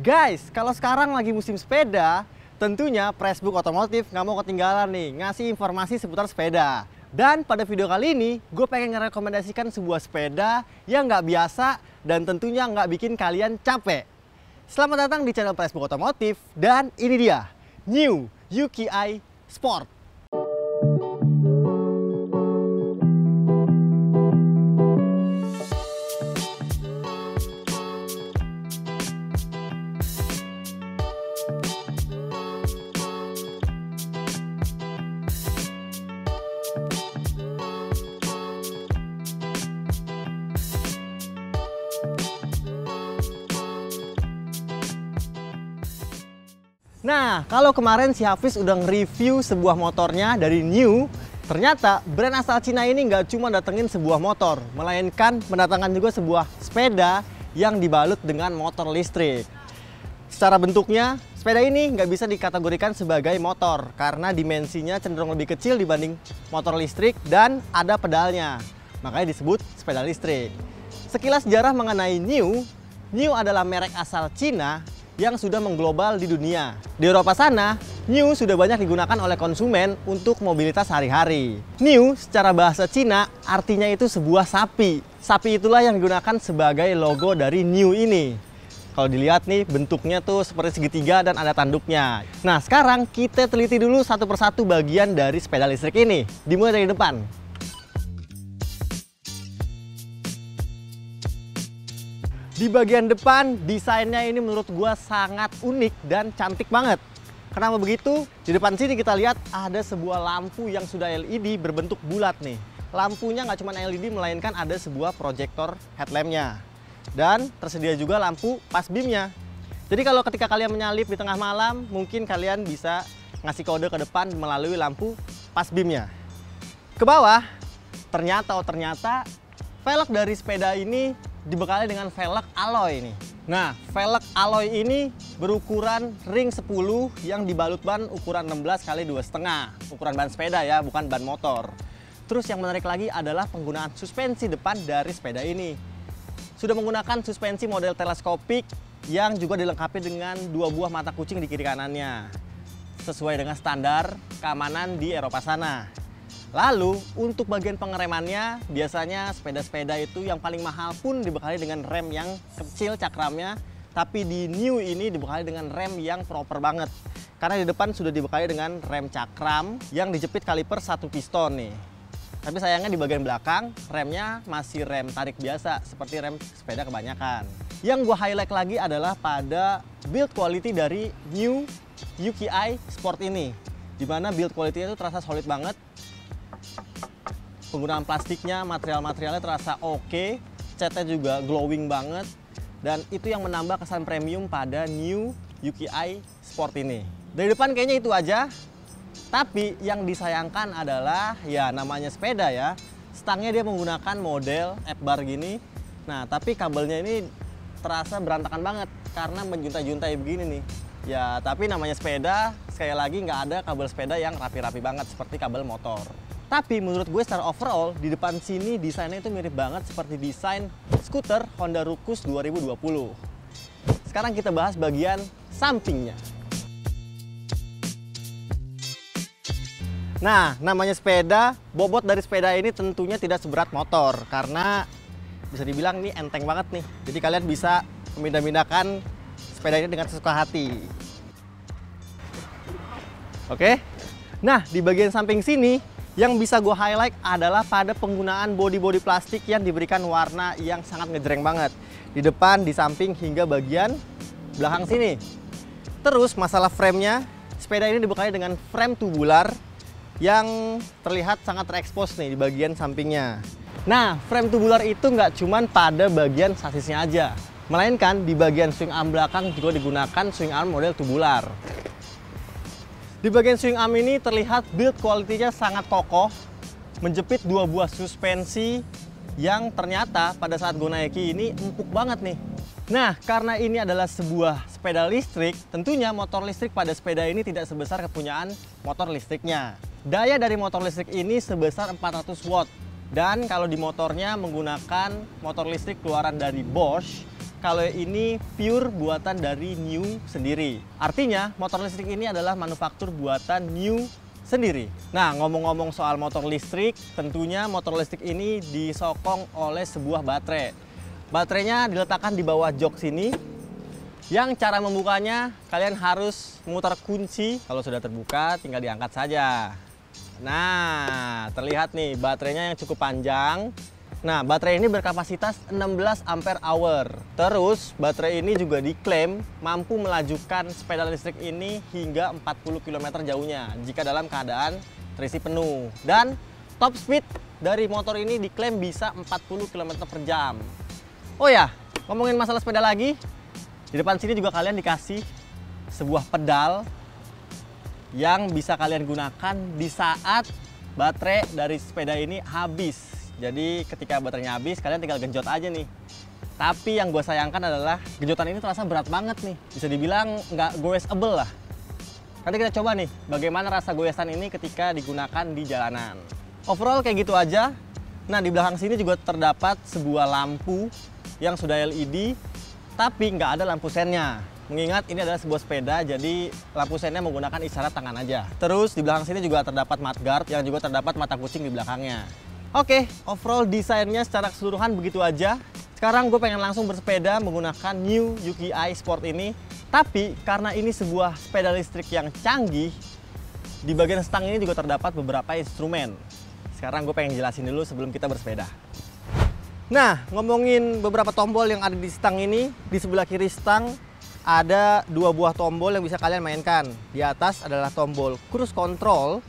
Guys, kalau sekarang lagi musim sepeda, tentunya Pressbook Otomotif nggak mau ketinggalan nih ngasih informasi seputar sepeda. Dan pada video kali ini, gue pengen ngerekomendasikan sebuah sepeda yang nggak biasa dan tentunya nggak bikin kalian capek. Selamat datang di channel Pressbook Otomotif dan ini dia, New UKI Sport. Nah, kalau kemarin si Hafiz udah nge-review sebuah motornya dari New, ternyata brand asal Cina ini nggak cuma datengin sebuah motor, melainkan mendatangkan juga sebuah sepeda yang dibalut dengan motor listrik. Secara bentuknya, sepeda ini nggak bisa dikategorikan sebagai motor karena dimensinya cenderung lebih kecil dibanding motor listrik dan ada pedalnya. Makanya disebut sepeda listrik. Sekilas sejarah mengenai New adalah merek asal Cina yang sudah mengglobal di dunia. Di Eropa sana, New sudah banyak digunakan oleh konsumen untuk mobilitas sehari-hari. New secara bahasa Cina artinya itu sebuah sapi. Sapi itulah yang digunakan sebagai logo dari New ini. Kalau dilihat nih bentuknya tuh seperti segitiga dan ada tanduknya. Nah sekarang kita teliti dulu satu persatu bagian dari sepeda listrik ini. Dimulai dari depan. Di bagian depan, desainnya ini menurut gua sangat unik dan cantik banget. Kenapa begitu? Di depan sini kita lihat ada sebuah lampu yang sudah LED berbentuk bulat nih. Lampunya nggak cuma LED, melainkan ada sebuah proyektor headlampnya. Dan tersedia juga lampu pas beamnya. Jadi kalau ketika kalian menyalip di tengah malam, mungkin kalian bisa ngasih kode ke depan melalui lampu pas beamnya. Ke bawah, ternyata velg dari sepeda ini dibekali dengan velg alloy nih. Nah, velg alloy ini berukuran ring 10 yang dibalut ban ukuran 16 x 2,5. Ukuran ban sepeda ya, bukan ban motor. Terus yang menarik lagi adalah penggunaan suspensi depan dari sepeda ini. Sudah menggunakan suspensi model teleskopik yang juga dilengkapi dengan 2 buah mata kucing di kiri kanannya. Sesuai dengan standar keamanan di Eropa sana. Lalu untuk bagian pengeremannya, biasanya sepeda-sepeda itu yang paling mahal pun dibekali dengan rem yang kecil cakramnya. Tapi di New ini dibekali dengan rem yang proper banget. Karena di depan sudah dibekali dengan rem cakram yang dijepit kaliper 1 piston nih. Tapi sayangnya di bagian belakang, remnya masih rem tarik biasa, seperti rem sepeda kebanyakan. Yang gue highlight lagi adalah pada build quality dari New UKI Sport ini. Dimana build quality-nya itu terasa solid banget. Penggunaan plastiknya, material-materialnya terasa oke, catnya juga glowing banget, dan itu yang menambah kesan premium pada New UKI Sport ini. Dari depan kayaknya itu aja, tapi yang disayangkan adalah ya namanya sepeda ya, stangnya dia menggunakan model F-bar gini. Nah tapi kabelnya ini terasa berantakan banget karena menjuntai-juntai begini nih. Ya tapi namanya sepeda, sekali lagi nggak ada kabel sepeda yang rapi-rapi banget seperti kabel motor. Tapi menurut gue secara overall, di depan sini desainnya itu mirip banget seperti desain skuter Honda Ruckus 2020. Sekarang kita bahas bagian sampingnya. Nah, namanya sepeda, bobot dari sepeda ini tentunya tidak seberat motor. Karena bisa dibilang ini enteng banget nih. Jadi kalian bisa memindah-mindahkan sepeda ini dengan sesuka hati. Oke? Nah, di bagian samping sini, yang bisa gue highlight adalah pada penggunaan bodi-bodi plastik yang diberikan warna yang sangat ngejreng banget. Di depan, di samping, hingga bagian belakang sini. Terus masalah framenya, sepeda ini dibekali dengan frame tubular yang terlihat sangat terekspos nih di bagian sampingnya. Nah, frame tubular itu nggak cuman pada bagian sasisnya aja, melainkan di bagian swing arm belakang juga digunakan swing arm model tubular. Di bagian swing arm ini terlihat build quality-nya sangat kokoh, menjepit 2 buah suspensi yang ternyata pada saat gue naiki ini empuk banget nih. Nah, karena ini adalah sebuah sepeda listrik, tentunya motor listrik pada sepeda ini tidak sebesar kepunyaan motor listriknya. Daya dari motor listrik ini sebesar 400 watt. Dan kalau di motornya menggunakan motor listrik keluaran dari Bosch kalau ini pure buatan dari New sendiri. Artinya motor listrik ini adalah manufaktur buatan New sendiri. Nah, ngomong-ngomong soal motor listrik, tentunya motor listrik ini disokong oleh sebuah baterai. Baterainya diletakkan di bawah jok sini. Yang cara membukanya, kalian harus memutar kunci. Kalau sudah terbuka, tinggal diangkat saja. Nah, terlihat nih baterainya yang cukup panjang. Nah, baterai ini berkapasitas 16 ampere hour. Terus, baterai ini juga diklaim mampu melajukan sepeda listrik ini hingga 40 km jauhnya jika dalam keadaan terisi penuh. Dan top speed dari motor ini diklaim bisa 40 km per jam. Oh ya, ngomongin masalah sepeda lagi. Di depan sini juga kalian dikasih sebuah pedal yang bisa kalian gunakan di saat baterai dari sepeda ini habis. Jadi ketika baterainya habis, kalian tinggal genjot aja nih. Tapi yang gue sayangkan adalah genjotan ini terasa berat banget nih. Bisa dibilang nggak goesable lah. Nanti kita coba nih bagaimana rasa goesan ini ketika digunakan di jalanan. Overall kayak gitu aja. Nah, di belakang sini juga terdapat sebuah lampu yang sudah LED. Tapi nggak ada lampu sennya. Mengingat ini adalah sebuah sepeda, jadi lampu sennya menggunakan isyarat tangan aja. Terus di belakang sini juga terdapat mudguard yang juga terdapat mata kucing di belakangnya. Oke, overall desainnya secara keseluruhan begitu aja. Sekarang gue pengen langsung bersepeda menggunakan New UKI Sport ini. Tapi karena ini sebuah sepeda listrik yang canggih, di bagian stang ini juga terdapat beberapa instrumen. Sekarang gue pengen jelasin dulu sebelum kita bersepeda. Nah, ngomongin beberapa tombol yang ada di stang ini, di sebelah kiri stang ada dua buah tombol yang bisa kalian mainkan. Di atas adalah tombol cruise control.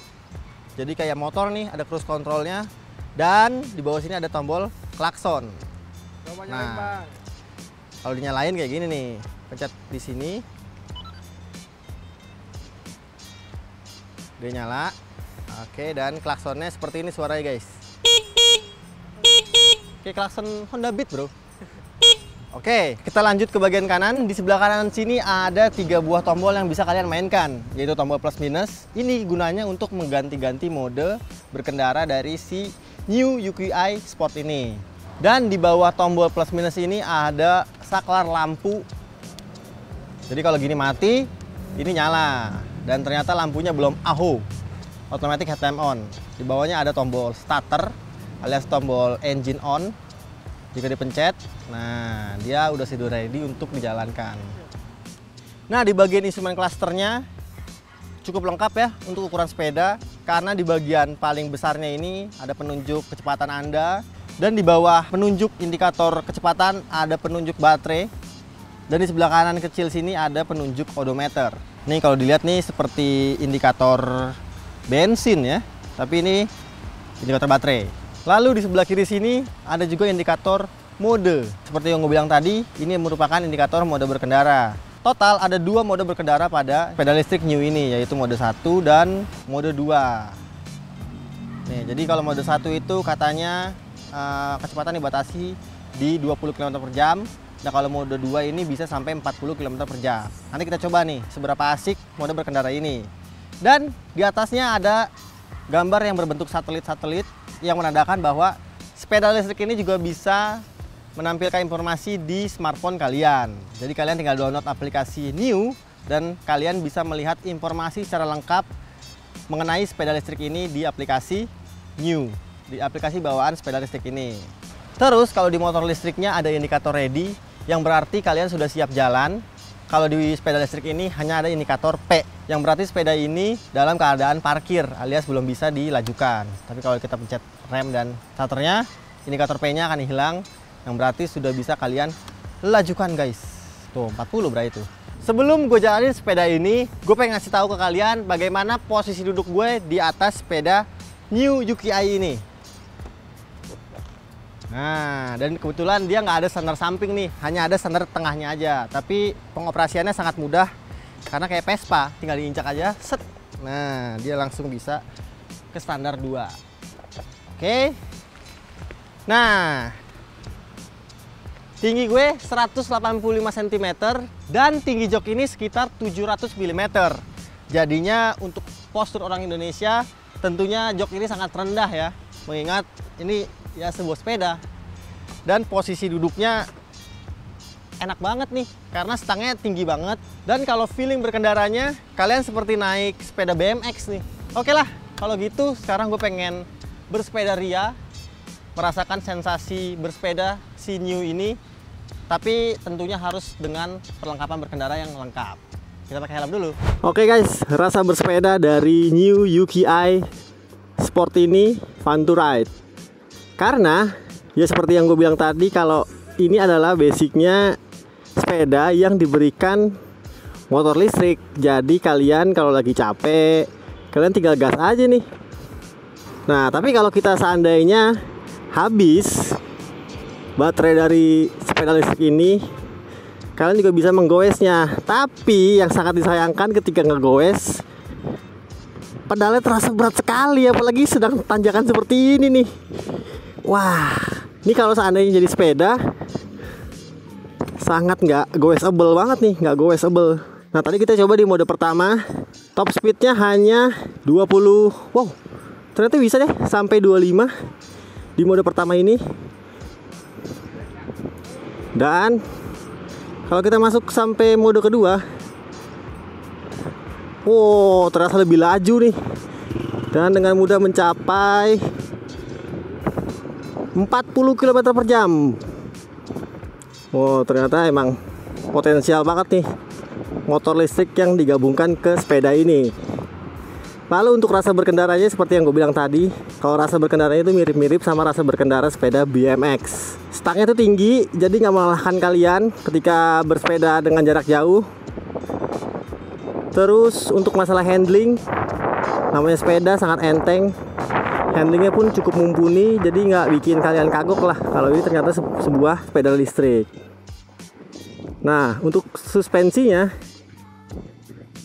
Jadi kayak motor nih, ada cruise controlnya. Dan di bawah sini ada tombol klakson. Nah, kalau dinyalain kayak gini nih, pencet di sini, dia nyala. Oke, dan klaksonnya seperti ini suaranya guys. Kayak klakson Honda Beat bro. Oke, kita lanjut ke bagian kanan. Di sebelah kanan sini ada 3 buah tombol yang bisa kalian mainkan, yaitu tombol plus minus. Ini gunanya untuk mengganti-ganti mode berkendara dari si New UKI Sport ini. Dan di bawah tombol plus minus ini ada saklar lampu. Jadi kalau gini mati, ini nyala. Dan ternyata lampunya belum AHO, automatic headlamp on. Di bawahnya ada tombol starter alias tombol engine on. Jika dipencet, nah dia udah sudah ready untuk dijalankan. Nah, di bagian instrumen klasternya cukup lengkap ya untuk ukuran sepeda, karena di bagian paling besarnya ini ada penunjuk kecepatan Anda, dan di bawah penunjuk indikator kecepatan ada penunjuk baterai, dan di sebelah kanan kecil sini ada penunjuk odometer. Nih kalau dilihat nih seperti indikator bensin ya, tapi ini indikator baterai. Lalu di sebelah kiri sini ada juga indikator mode. Seperti yang gue bilang tadi, ini merupakan indikator mode berkendara. Total ada 2 mode berkendara pada sepeda listrik New ini, yaitu mode 1 dan mode 2. Nih, jadi kalau mode 1 itu katanya kecepatan dibatasi di 20 km per jam. Nah, kalau mode 2 ini bisa sampai 40 km per jam. Nanti kita coba nih seberapa asik mode berkendara ini. Dan di atasnya ada gambar yang berbentuk satelit-satelit yang menandakan bahwa sepeda listrik ini juga bisa menampilkan informasi di smartphone kalian. Jadi kalian tinggal download aplikasi New dan kalian bisa melihat informasi secara lengkap mengenai sepeda listrik ini di aplikasi New, di aplikasi bawaan sepeda listrik ini. Terus kalau di motor listriknya ada indikator ready, yang berarti kalian sudah siap jalan. Kalau di sepeda listrik ini hanya ada indikator P, yang berarti sepeda ini dalam keadaan parkir alias belum bisa dilajukan. Tapi kalau kita pencet rem dan starternya, indikator P-nya akan hilang, yang berarti sudah bisa kalian lajukan guys. Tuh 40 berarti itu. Sebelum gue jalanin sepeda ini, gue pengen ngasih tahu ke kalian bagaimana posisi duduk gue di atas sepeda New UKI ini. Nah, dan kebetulan dia nggak ada standar samping nih, hanya ada standar tengahnya aja. Tapi pengoperasiannya sangat mudah, karena kayak Vespa, tinggal diinjak aja, set. Nah, dia langsung bisa ke standar 2. Oke. Nah, tinggi gue 185 cm dan tinggi jok ini sekitar 700 mm. Jadinya untuk postur orang Indonesia, tentunya jok ini sangat rendah ya, mengingat ini ya sebuah sepeda. Dan posisi duduknya enak banget nih karena stangnya tinggi banget. Dan kalau feeling berkendaranya, kalian seperti naik sepeda BMX nih. Oke lah, kalau gitu sekarang gue pengen bersepeda ria, merasakan sensasi bersepeda si New ini. Tapi tentunya harus dengan perlengkapan berkendara yang lengkap. Kita pakai helm dulu. Oke guys, rasa bersepeda dari New UKI Sport ini fun to ride. Karena ya seperti yang gue bilang tadi, kalau ini adalah basicnya sepeda yang diberikan motor listrik. Jadi kalian kalau lagi capek, kalian tinggal gas aja nih. Nah, tapi kalau kita seandainya habis baterai dari sepeda listrik ini, kalian juga bisa menggoesnya. Tapi yang sangat disayangkan ketika ngegoes, pedalnya terasa berat sekali, apalagi sedang tanjakan seperti ini nih. Wah, ini kalau seandainya jadi sepeda sangat nggak goesable banget nih, nggak goesable. Nah, tadi kita coba di mode pertama, top speednya hanya 20. Wow, ternyata bisa deh sampai 25 di mode pertama ini. Dan kalau kita masuk sampai mode kedua, wow, terasa lebih laju nih. Dan dengan mudah mencapai 40 km per jam. Wow, ternyata emang potensial banget nih motor listrik yang digabungkan ke sepeda ini. Lalu untuk rasa berkendaranya seperti yang gue bilang tadi, kalau rasa berkendaranya itu mirip-mirip sama rasa berkendara sepeda BMX. Stangnya itu tinggi, jadi nggak melelahkan kalian ketika bersepeda dengan jarak jauh. Terus untuk masalah handling, namanya sepeda sangat enteng, handlingnya pun cukup mumpuni, jadi nggak bikin kalian kagok lah kalau ini ternyata sebuah sepeda listrik. Nah, untuk suspensinya,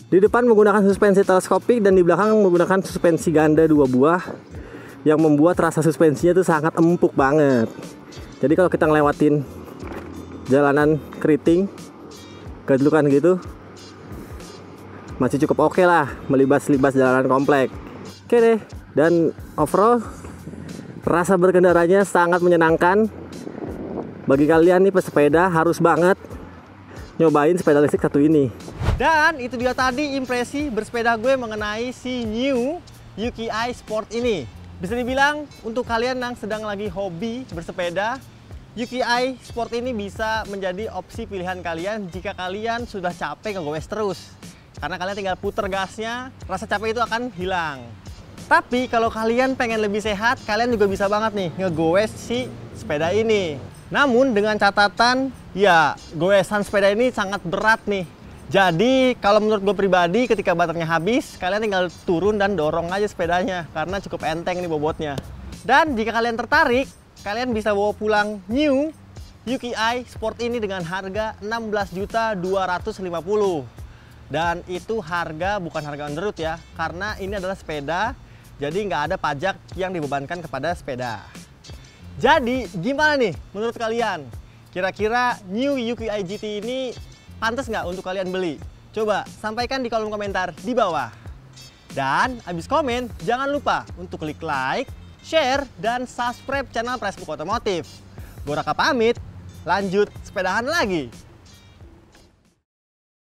di depan menggunakan suspensi teleskopik dan di belakang menggunakan suspensi ganda 2 buah yang membuat rasa suspensinya itu sangat empuk banget. Jadi kalau kita ngelewatin jalanan keriting, gajlukan gitu, masih cukup oke lah melibas-libas jalanan komplek. Oke deh. Dan overall rasa berkendaranya sangat menyenangkan. Bagi kalian nih pesepeda harus banget nyobain sepeda listrik satu ini. Dan itu dia tadi impresi bersepeda gue mengenai si New UKI Sport ini. Bisa dibilang untuk kalian yang sedang lagi hobi bersepeda, UKI Sport ini bisa menjadi opsi pilihan kalian jika kalian sudah capek ngegoes terus. Karena kalian tinggal puter gasnya, rasa capek itu akan hilang. Tapi kalau kalian pengen lebih sehat, kalian juga bisa banget nih ngegoes si sepeda ini. Namun dengan catatan, ya goesan sepeda ini sangat berat nih. Jadi kalau menurut gue pribadi, ketika baterainya habis, kalian tinggal turun dan dorong aja sepedanya. Karena cukup enteng nih bobotnya. Dan jika kalian tertarik, kalian bisa bawa pulang New UKI Sport ini dengan harga 16.250.000. Dan itu harga bukan harga on the road ya, karena ini adalah sepeda, jadi nggak ada pajak yang dibebankan kepada sepeda. Jadi gimana nih menurut kalian? Kira-kira New UKI GT ini pantas nggak untuk kalian beli? Coba sampaikan di kolom komentar di bawah. Dan abis komen, jangan lupa untuk klik like, share, dan subscribe channel Pressbook Otomotif. Gue Raka pamit, lanjut sepedahan lagi.